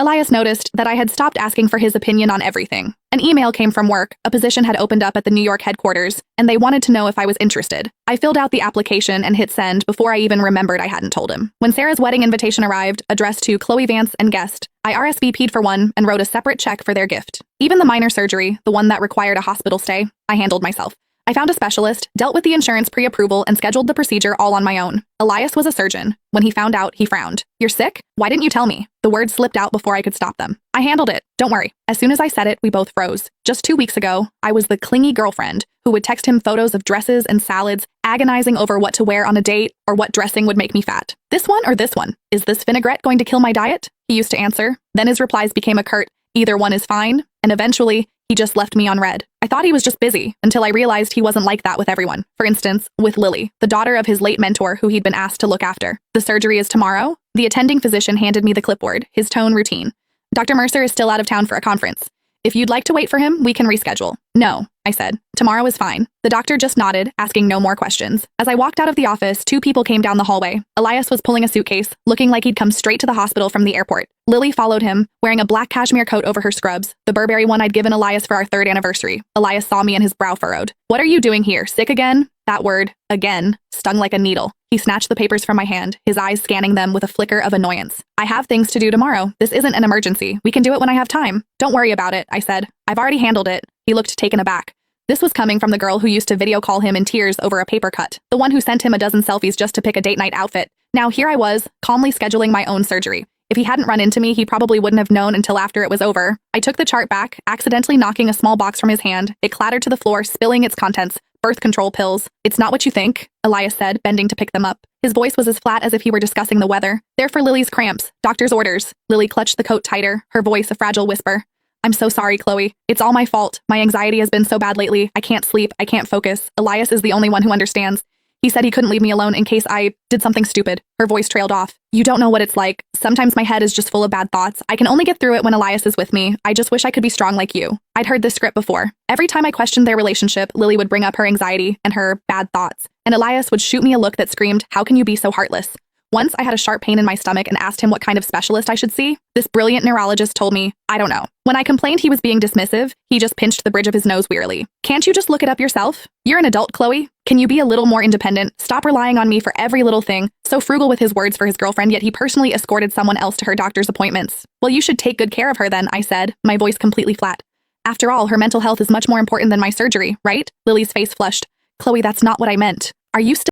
Elias noticed that I had stopped asking for his opinion on everything. An email came from work, a position had opened up at the New York headquarters, and they wanted to know if I was interested. I filled out the application and hit send before I even remembered I hadn't told him. When Sarah's wedding invitation arrived, addressed to Chloe Vance and guest, I RSVP'd for one and wrote a separate check for their gift. Even the minor surgery, the one that required a hospital stay, I handled myself. I found a specialist, dealt with the insurance pre-approval, and scheduled the procedure all on my own. Elias was a surgeon. When he found out, he frowned. "You're sick? Why didn't you tell me?" The words slipped out before I could stop them. "I handled it. Don't worry." As soon as I said it, we both froze. Just 2 weeks ago, I was the clingy girlfriend who would text him photos of dresses and salads, agonizing over what to wear on a date or what dressing would make me fat. "This one or this one? Is this vinaigrette going to kill my diet?" He used to answer. Then his replies became a curt, "Either one is fine," and eventually, he just left me on red. I thought he was just busy, until I realized he wasn't like that with everyone. For instance, with Lily, the daughter of his late mentor who he'd been asked to look after. "The surgery is tomorrow?" The attending physician handed me the clipboard, his tone routine. "Dr. Mercer is still out of town for a conference. If you'd like to wait for him, we can reschedule." "No," I said. "Tomorrow is fine." The doctor just nodded, asking no more questions. As I walked out of the office, 2 people came down the hallway. Elias was pulling a suitcase, looking like he'd come straight to the hospital from the airport. Lily followed him, wearing a black cashmere coat over her scrubs, the Burberry one I'd given Elias for our 3rd anniversary. Elias saw me and his brow furrowed. "What are you doing here? Sick again?" That word, again, stung like a needle. He snatched the papers from my hand, his eyes scanning them with a flicker of annoyance. "I have things to do tomorrow. This isn't an emergency. We can do it when I have time." "Don't worry about it," I said. "I've already handled it." He looked taken aback. This was coming from the girl who used to video call him in tears over a paper cut, the one who sent him a dozen selfies just to pick a date night outfit. Now here I was, calmly scheduling my own surgery. If he hadn't run into me, he probably wouldn't have known until after it was over. I took the chart back, accidentally knocking a small box from his hand. It clattered to the floor, spilling its contents. "Birth control pills. It's not what you think," Elias said, bending to pick them up. His voice was as flat as if he were discussing the weather. "They're for Lily's cramps. Doctor's orders." Lily clutched the coat tighter, her voice a fragile whisper. "I'm so sorry, Chloe. It's all my fault. My anxiety has been so bad lately. I can't sleep. I can't focus. Elias is the only one who understands. He said he couldn't leave me alone in case I did something stupid." Her voice trailed off. "You don't know what it's like. Sometimes my head is just full of bad thoughts. I can only get through it when Elias is with me. I just wish I could be strong like you." I'd heard this script before. Every time I questioned their relationship, Lily would bring up her anxiety and her bad thoughts, and Elias would shoot me a look that screamed, "How can you be so heartless?" Once I had a sharp pain in my stomach and asked him what kind of specialist I should see. This brilliant neurologist told me, "I don't know." When I complained he was being dismissive, he just pinched the bridge of his nose wearily. "Can't you just look it up yourself? You're an adult, Chloe. Can you be a little more independent? Stop relying on me for every little thing." So frugal with his words for his girlfriend, yet he personally escorted someone else to her doctor's appointments. "Well, you should take good care of her then," I said, my voice completely flat. "After all, her mental health is much more important than my surgery, right?" Lily's face flushed. "Chloe, that's not what I meant. Are you still